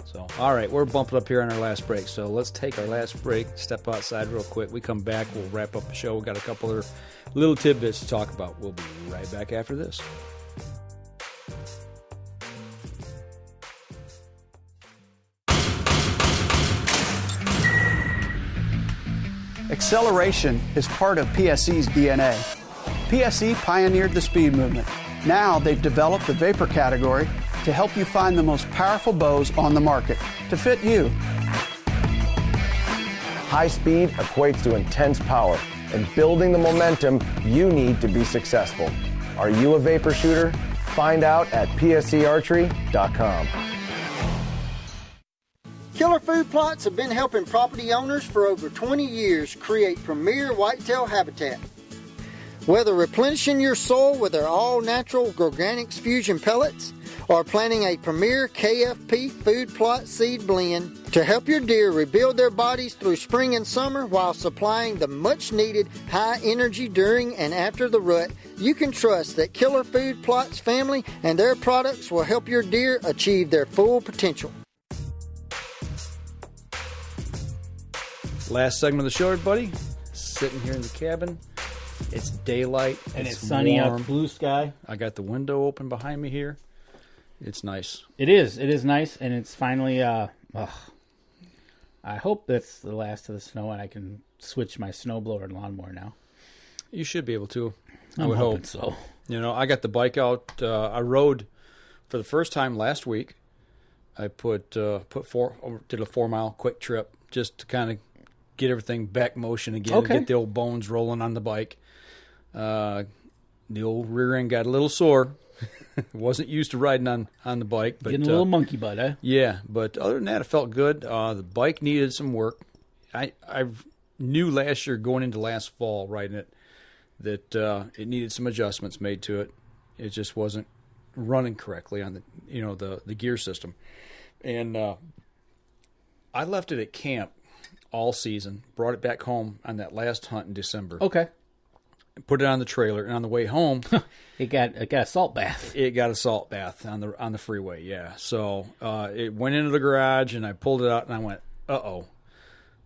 So, all right, we're bumping up here on our last break. So let's take our last break, step outside real quick. We come back, we'll wrap up the show. We've got a couple other little tidbits to talk about. We'll be right back after this. Acceleration is part of PSE's DNA. PSE pioneered the speed movement. Now they've developed the vapor category to help you find the most powerful bows on the market to fit you. High speed equates to intense power and building the momentum you need to be successful. Are you a vapor shooter? Find out at psearchery.com. Killer Food Plots have been helping property owners for over 20 years create premier whitetail habitat. Whether replenishing your soil with their all-natural Organics Fusion pellets or planting a premier KFP food plot seed blend to help your deer rebuild their bodies through spring and summer while supplying the much-needed high energy during and after the rut, you can trust that Killer Food Plots family and their products will help your deer achieve their full potential. Last segment of the show, everybody. Sitting here in the cabin. It's daylight. And it's sunny warm. out, blue sky. I got the window open behind me here. It's nice. It is. It is nice, and it's finally, I hope that's the last of the snow, and I can switch my snowblower and lawnmower now. You should be able to. I I'm would hoping hope so. You know, I got the bike out. I rode for the first time last week. I did a 4-mile quick trip just to kind of get everything back motion again. Okay. Get the old bones rolling on the bike. The old rear end got a little sore. Wasn't used to riding on the bike. But, getting a little monkey butt, eh? Yeah, but other than that, it felt good. The bike needed some work. I knew last year going into last fall riding it that it needed some adjustments made to it. It just wasn't running correctly on the gear system. And I left it at camp all season, brought it back home on that last hunt in December. Okay. Put it on the trailer, and on the way home, it got a salt bath. It got a salt bath on the freeway, yeah. So it went into the garage, and I pulled it out, and I went, "Uh-oh,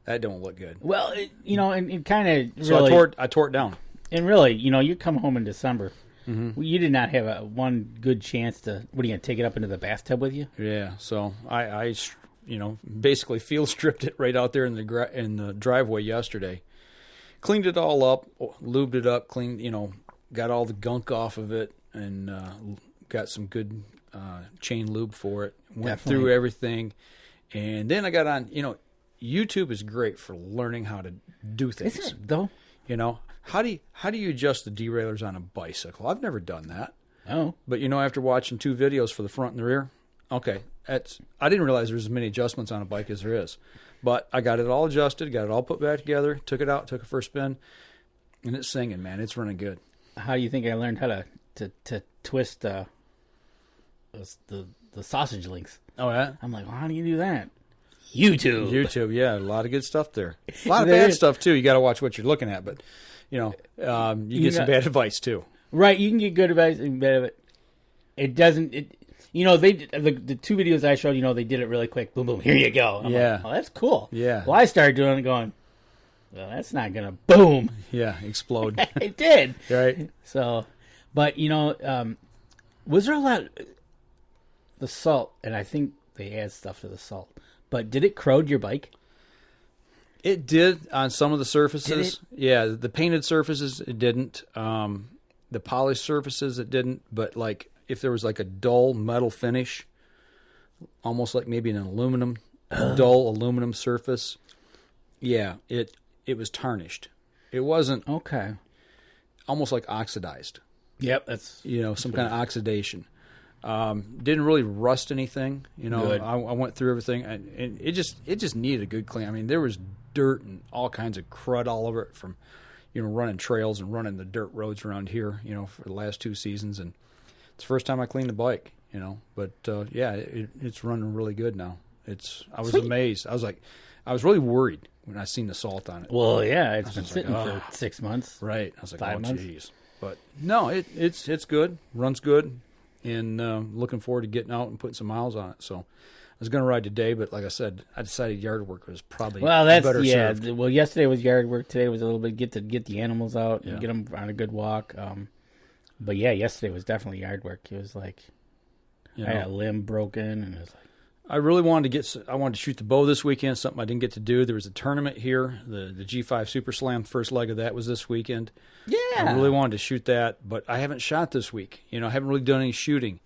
that don't look good." Well, and it kind of really. So I tore it down. And really, you come home in December. Mm-hmm. You did not have one good chance to. What are you going to take it up into the bathtub with you? Yeah. So I basically field stripped it right out there in the driveway yesterday. Cleaned it all up, lubed it up, got all the gunk off of it, and got some good chain lube for it. Went through everything, and then I got on. YouTube is great for learning how to do things. Isn't it, though? How do you adjust the derailleurs on a bicycle? I've never done that. Oh, but after watching 2 videos for the front and the rear, okay, I didn't realize there's as many adjustments on a bike as there is. But I got it all adjusted, got it all put back together, took it out, took it for a spin, and it's singing, man. It's running good. How do you think I learned how to twist the sausage links? Oh, yeah? I'm like, well, how do you do that? YouTube, yeah. A lot of good stuff there. A lot of bad stuff, too. You got to watch what you're looking at, but, you get some bad advice, too. Right, you can get good advice and bad advice. It doesn't... they the 2 videos I showed, they did it really quick. Boom, boom, here you go. I'm like, oh, that's cool. Yeah. Well, I started doing it going, well, that's not going to boom. Yeah, explode. It did. Right. So, but, was there a lot... The salt, and I think they add stuff to the salt, but did it corrode your bike? It did on some of the surfaces. Did it? Yeah, the painted surfaces, it didn't. The polished surfaces, it didn't. But, if there was a dull metal finish, almost like maybe an dull aluminum surface, yeah, it was tarnished. It wasn't almost like oxidized. Yep, that's some kind of oxidation. Didn't really rust anything. I went through everything, and it just needed a good clean. I mean, there was dirt and all kinds of crud all over it from running trails and running the dirt roads around here. For the last 2 seasons, and it's the first time I cleaned the bike, but it's running really good now. I was amazed. I was really worried when I seen the salt on it. Well, yeah, it's been sitting for 6 months. Right. I was like, 5 months. Geez. But no, it's good. Runs good, and looking forward to getting out and putting some miles on it. So I was going to ride today, but like I said, I decided yard work was probably better served. Well, yesterday was yard work. Today was a little bit get the animals out and get them on a good walk. But yeah, yesterday was definitely yard work. It was like I had a limb broken, and it was like, I really wanted to shoot the bow this weekend, something I didn't get to do. There was a tournament here, the G5 Super Slam, first leg of that was this weekend. Yeah. I really wanted to shoot that, but I haven't shot this week. I haven't really done any shooting.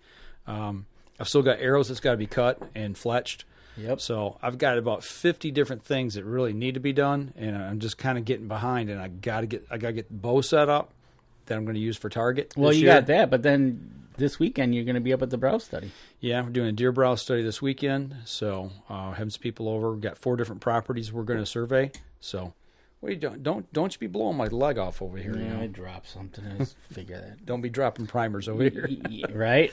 I've still got arrows that's got to be cut and fletched. Yep. So I've got about 50 different things that really need to be done, and I'm just kind of getting behind, and I got to get the bow set up that I'm going to use for target. Well, this you year. got that, but then this weekend you're going to be up at the brow study. Yeah, we're doing a deer brow study this weekend, so having some people over. We've got 4 different properties we're going to survey. So, what are you doing? Don't you be blowing my leg off over here. Yeah, I dropped something. I just figure that. Don't be dropping primers over here. Right?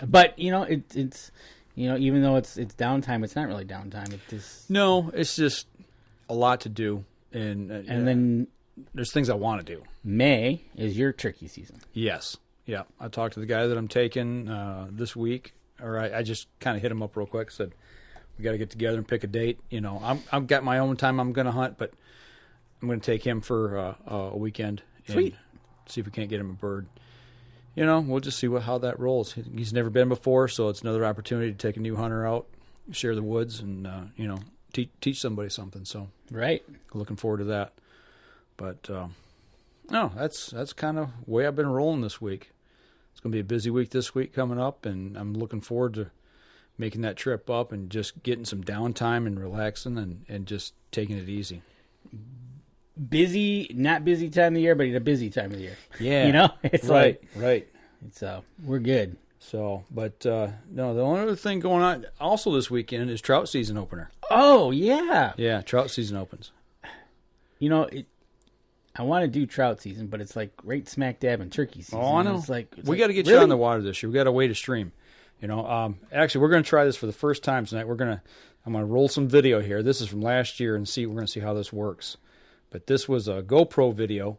But it's even though it's downtime, it's not really downtime. No, it's just a lot to do, and then there's things I want to do. May is your turkey season. Yes. Yeah, I talked to the guy that I'm taking this week, or I just kind of hit him up real quick. Said we got to get together and pick a date. I've got my own time I'm going to hunt, but I'm going to take him for a weekend. Sweet. And see if we can't get him a bird. We'll just see how that rolls. He's never been before, so it's another opportunity to take a new hunter out, share the woods, and teach somebody something. So right, looking forward to that. But no, that's kind of the way I've been rolling this week. It's going to be a busy week this week coming up, and I'm looking forward to making that trip up and just getting some downtime and relaxing and just taking it easy. Busy, not busy time of the year, but a busy time of the year. Yeah. It's right. It's we're good. So, but no, the only other thing going on also this weekend is trout season opener. Oh, yeah. Yeah, trout season opens. I want to do trout season, but it's like right smack dab in turkey season. Oh, I know. We got to get really? you on the water this year. We got to wait a stream. Actually, we're going to try this for the first time tonight. I'm going to roll some video here. This is from last year, and we're going to see how this works. But this was a GoPro video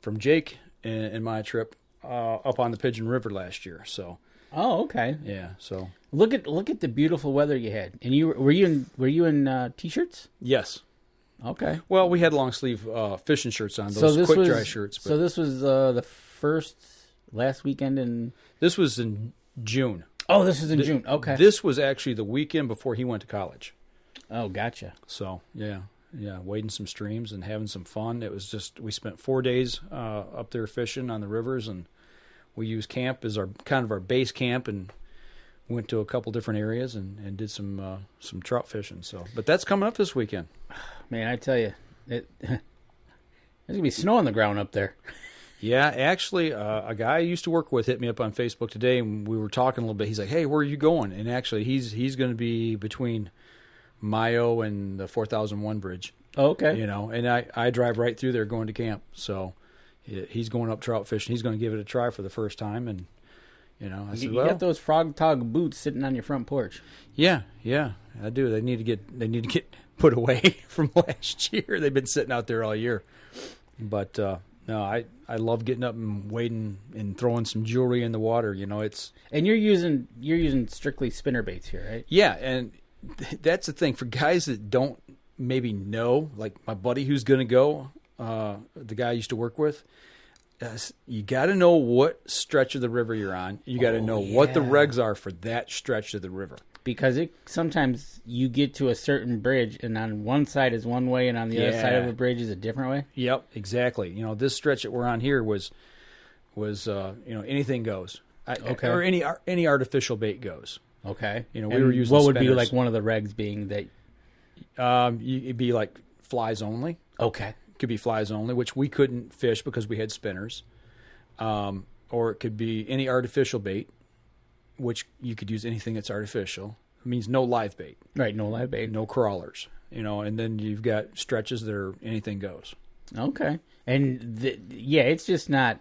from Jake and my trip up on the Pigeon River last year. So. Oh, okay. Yeah. So look at the beautiful weather you had, and were you in t-shirts? Yes. Okay. Well, we had long sleeve fishing shirts on, those quick dry shirts. But so this was last weekend in. This was in June. Oh, this was in June. Okay. This was actually the weekend before he went to college. Oh, gotcha. So yeah, wading some streams and having some fun. It was just we spent 4 days up there fishing on the rivers, and we used camp as our base camp, and went to a couple different areas and did some trout fishing. So, but that's coming up this weekend. Man, I tell you, there's gonna be snow on the ground up there. Yeah, actually, a guy I used to work with hit me up on Facebook today, and we were talking a little bit. He's like, "Hey, where are you going?" And actually, he's going to be between Mayo and the 4001 bridge. Oh, okay. And I drive right through there going to camp. So he's going up trout fishing. He's going to give it a try for the first time, and I said, you got those frog tog boots sitting on your front porch. Yeah, I do. They need to get put away from last year. They've been sitting out there all year. But no, I love getting up and wading and throwing some jewelry in the water. It's and you're using strictly spinner baits here, right? Yeah, and that's the thing for guys that don't maybe know, like my buddy who's going to go, the guy I used to work with. You got to know what stretch of the river you're on. You got to know what the regs are for that stretch of the river. Because sometimes you get to a certain bridge, and on one side is one way, and on the other side of the bridge is a different way. Yep, exactly. This stretch that we're on here was anything goes. Okay. Or any artificial bait goes. Okay. We were using what would spinners. be like one of the regs being that? It'd be like flies only. Okay. Could be flies only, which we couldn't fish because we had spinners. Or it could be any artificial bait, which you could use anything that's artificial. It means no live bait. Right, no live bait. No crawlers. And then you've got stretches that are anything goes. Okay. And it's just not.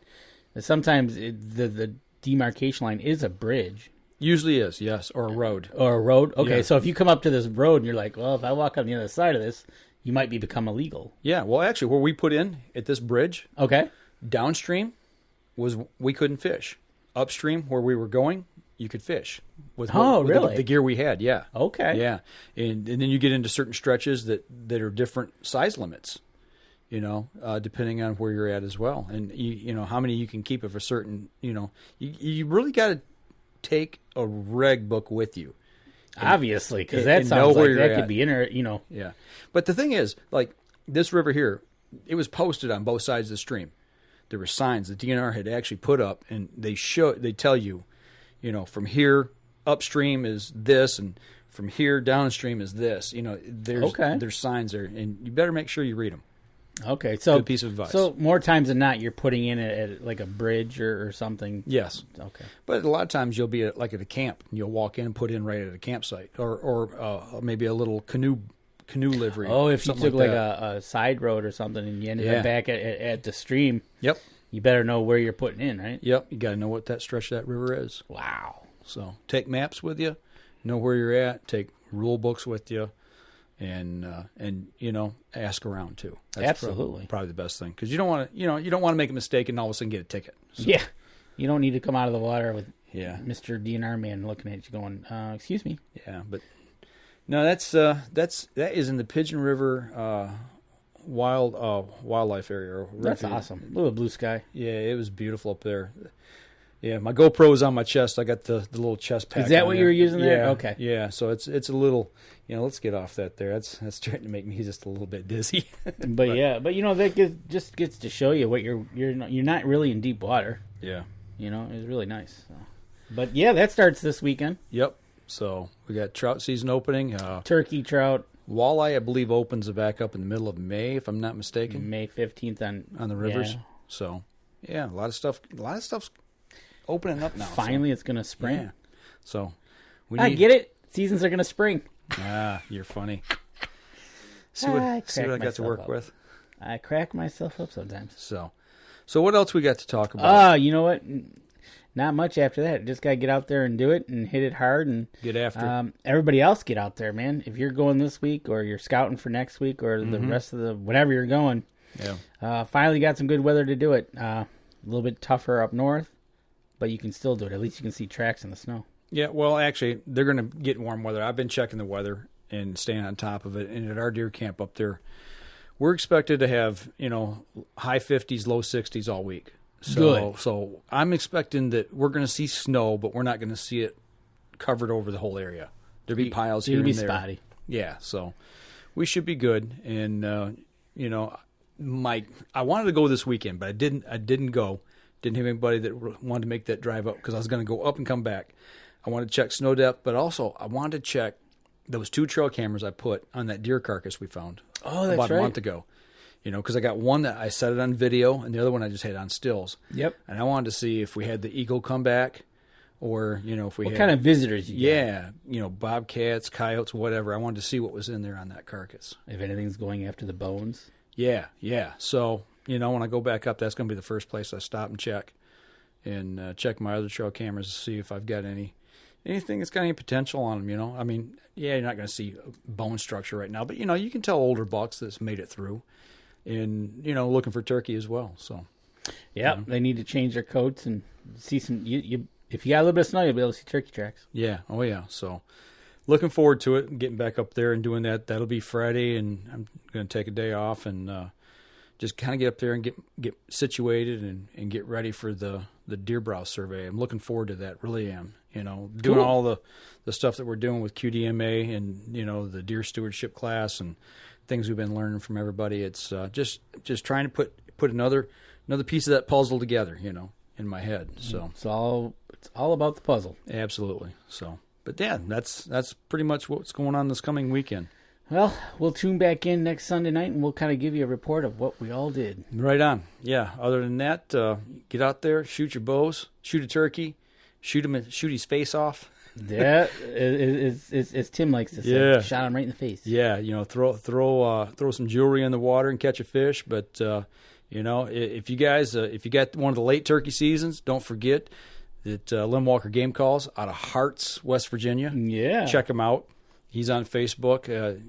Sometimes the demarcation line is a bridge. Usually is, yes, or a road. Or a road. Okay, Yeah. so if you come up to this road and you're like, well, if I walk on the other side of this, you might become illegal. Yeah, well, actually, where we put in at this bridge, okay, downstream we couldn't fish. Upstream, where we were going, you could fish. With really? The gear we had, yeah. Okay. Yeah, and then you get into certain stretches that are different size limits, depending on where you're at as well. And, how many you can keep of a certain, you really got to take a reg book with you. Obviously, because that sounds like that could be Yeah. But the thing is, like this river here, it was posted on both sides of the stream. There were signs the DNR had actually put up, and they tell you, from here upstream is this, and from here downstream is this. There's signs there, and you better make sure you read them. Okay, so good piece of advice. So more times than not, you're putting in at like a bridge or something. Yes. Okay. But a lot of times you'll be at a camp, and you'll walk in and put in right at a campsite, or maybe a little canoe livery. Oh, if you took like a side road or something, and you ended up back at the stream. Yep. You better know where you're putting in, right? Yep. You got to know what that stretch of that river is. Wow. So take maps with you, know where you're at, take rule books with you. And ask around too. That's Absolutely, probably the best thing, because you don't want to make a mistake and all of a sudden get a ticket. So. Yeah, you don't need to come out of the water with Mr. DNR man looking at you going, "Excuse me." Yeah, but no, that is in the Pigeon River wildlife area. That's awesome. A little blue sky. Yeah, it was beautiful up there. Yeah, my GoPro's on my chest. I got the little chest pack. Is that what you were using there? Yeah, okay. Yeah, so it's a little, let's get off that there. That's starting to make me just a little bit dizzy. but that just gets to show you what you're not really in deep water. Yeah. It's really nice. So. But yeah, that starts this weekend. Yep. So we got trout season opening. Turkey, trout. Walleye, I believe, opens back up in the middle of May, if I'm not mistaken. May 15th on the rivers. Yeah. So yeah, a lot of stuff's opening up now. Finally, it's going to spring. Yeah. So I get it. Seasons are going to spring. You're funny. See what I got to work with. I crack myself up sometimes. So what else we got to talk about? You know what? Not much after that. Just got to get out there and do it and hit it hard and get after it. Everybody else get out there, man. If you're going this week or you're scouting for next week or the rest of the whatever you're going. Yeah. Finally got some good weather to do it. A little bit tougher up north, but you can still do it. At least you can see tracks in the snow. Yeah, well, actually, they're going to get warm weather. I've been checking the weather and staying on top of it. And at our deer camp up there, we're expected to have, high 50s, low 60s all week. So I'm expecting that we're going to see snow, but we're not going to see it covered over the whole area. There'll be piles here and there. It'll be spotty. Yeah, so we should be good. And, I wanted to go this weekend, but I didn't go. Didn't have anybody that wanted to make that drive up because I was going to go up and come back. I wanted to check snow depth, but also I wanted to check those 2 trail cameras I put on that deer carcass we found about a month ago. Because I got one that I set it on video, and the other one I just had on stills. Yep. And I wanted to see if we had the eagle come back, or if we what had kind of visitors you got. Bobcats, coyotes, whatever. I wanted to see what was in there on that carcass. If anything's going after the bones. Yeah. So when I go back up, that's going to be the first place I stop and check, and check my other trail cameras to see if I've got anything that's got any potential on them. I mean, you're not going to see bone structure right now, but you can tell older bucks that's made it through. And, looking for turkey as well. So, yeah, they need to change their coats and see some. If you got a little bit of snow, you'll be able to see turkey tracks. Yeah. Oh, yeah. So, looking forward to it and getting back up there and doing that. That'll be Friday, and I'm going to take a day off and just kind of get up there and get situated and get ready for the deer brow survey. I'm looking forward to that. Really am. Doing all the stuff that we're doing with QDMA and the deer stewardship class and things we've been learning from everybody. It's just trying to put another piece of that puzzle together, in my head. So it's all about the puzzle. Absolutely. So, but yeah, that's pretty much what's going on this coming weekend. Well, we'll tune back in next Sunday night, and we'll kind of give you a report of what we all did. Right on. Yeah. Other than that, get out there, shoot your bows, shoot a turkey, shoot his face off. Yeah, as Tim likes to say, shot him right in the face. Yeah, throw some jewelry in the water and catch a fish. But if you guys if you got one of the late turkey seasons, don't forget that Lim Walker Game Calls out of Harts, West Virginia. Yeah, check him out. He's on Facebook.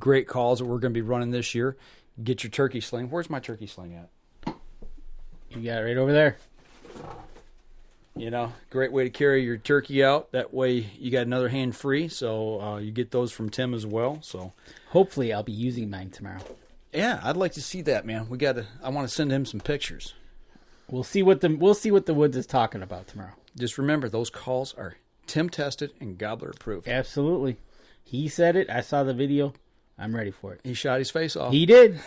Great calls that we're going to be running this year. Get your turkey sling. Where's my turkey sling at? You got it right over there. Great way to carry your turkey out. That way you got another hand free. So you get those from Tim as well. So hopefully I'll be using mine tomorrow. Yeah, I'd like to see that, man. I want to send him some pictures. We'll see what the woods is talking about tomorrow. Just remember, those calls are Tim tested and Gobbler approved. Absolutely. He said it. I saw the video. I'm ready for it. He shot his face off. He did.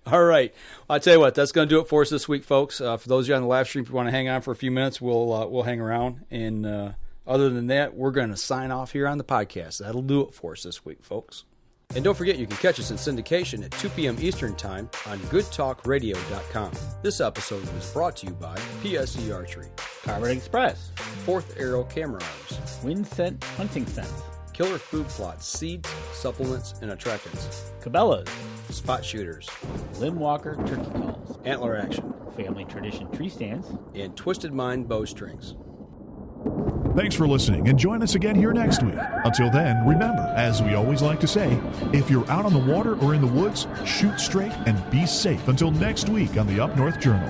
All right. I'll tell you what, that's going to do it for us this week, folks. For those of you on the live stream, if you want to hang on for a few minutes, we'll hang around. And other than that, we're going to sign off here on the podcast. That'll do it for us this week, folks. And don't forget, you can catch us in syndication at 2 p.m. Eastern Time on goodtalkradio.com. This episode was brought to you by PSE Archery, Carbon Express, Fourth Arrow Camera Arms, Winsent Hunting Sense, Killer Food Plots, Seeds, Supplements, and Attractants, Cabela's, Spot Shooters, Limb Walker Turkey Calls, Antler Action, Family Tradition Tree Stands, and Twisted Mind Bowstrings. Thanks for listening, and join us again here next week. Until then, remember, as we always like to say, if you're out on the water or in the woods, shoot straight and be safe. Until next week on the Up North Journal.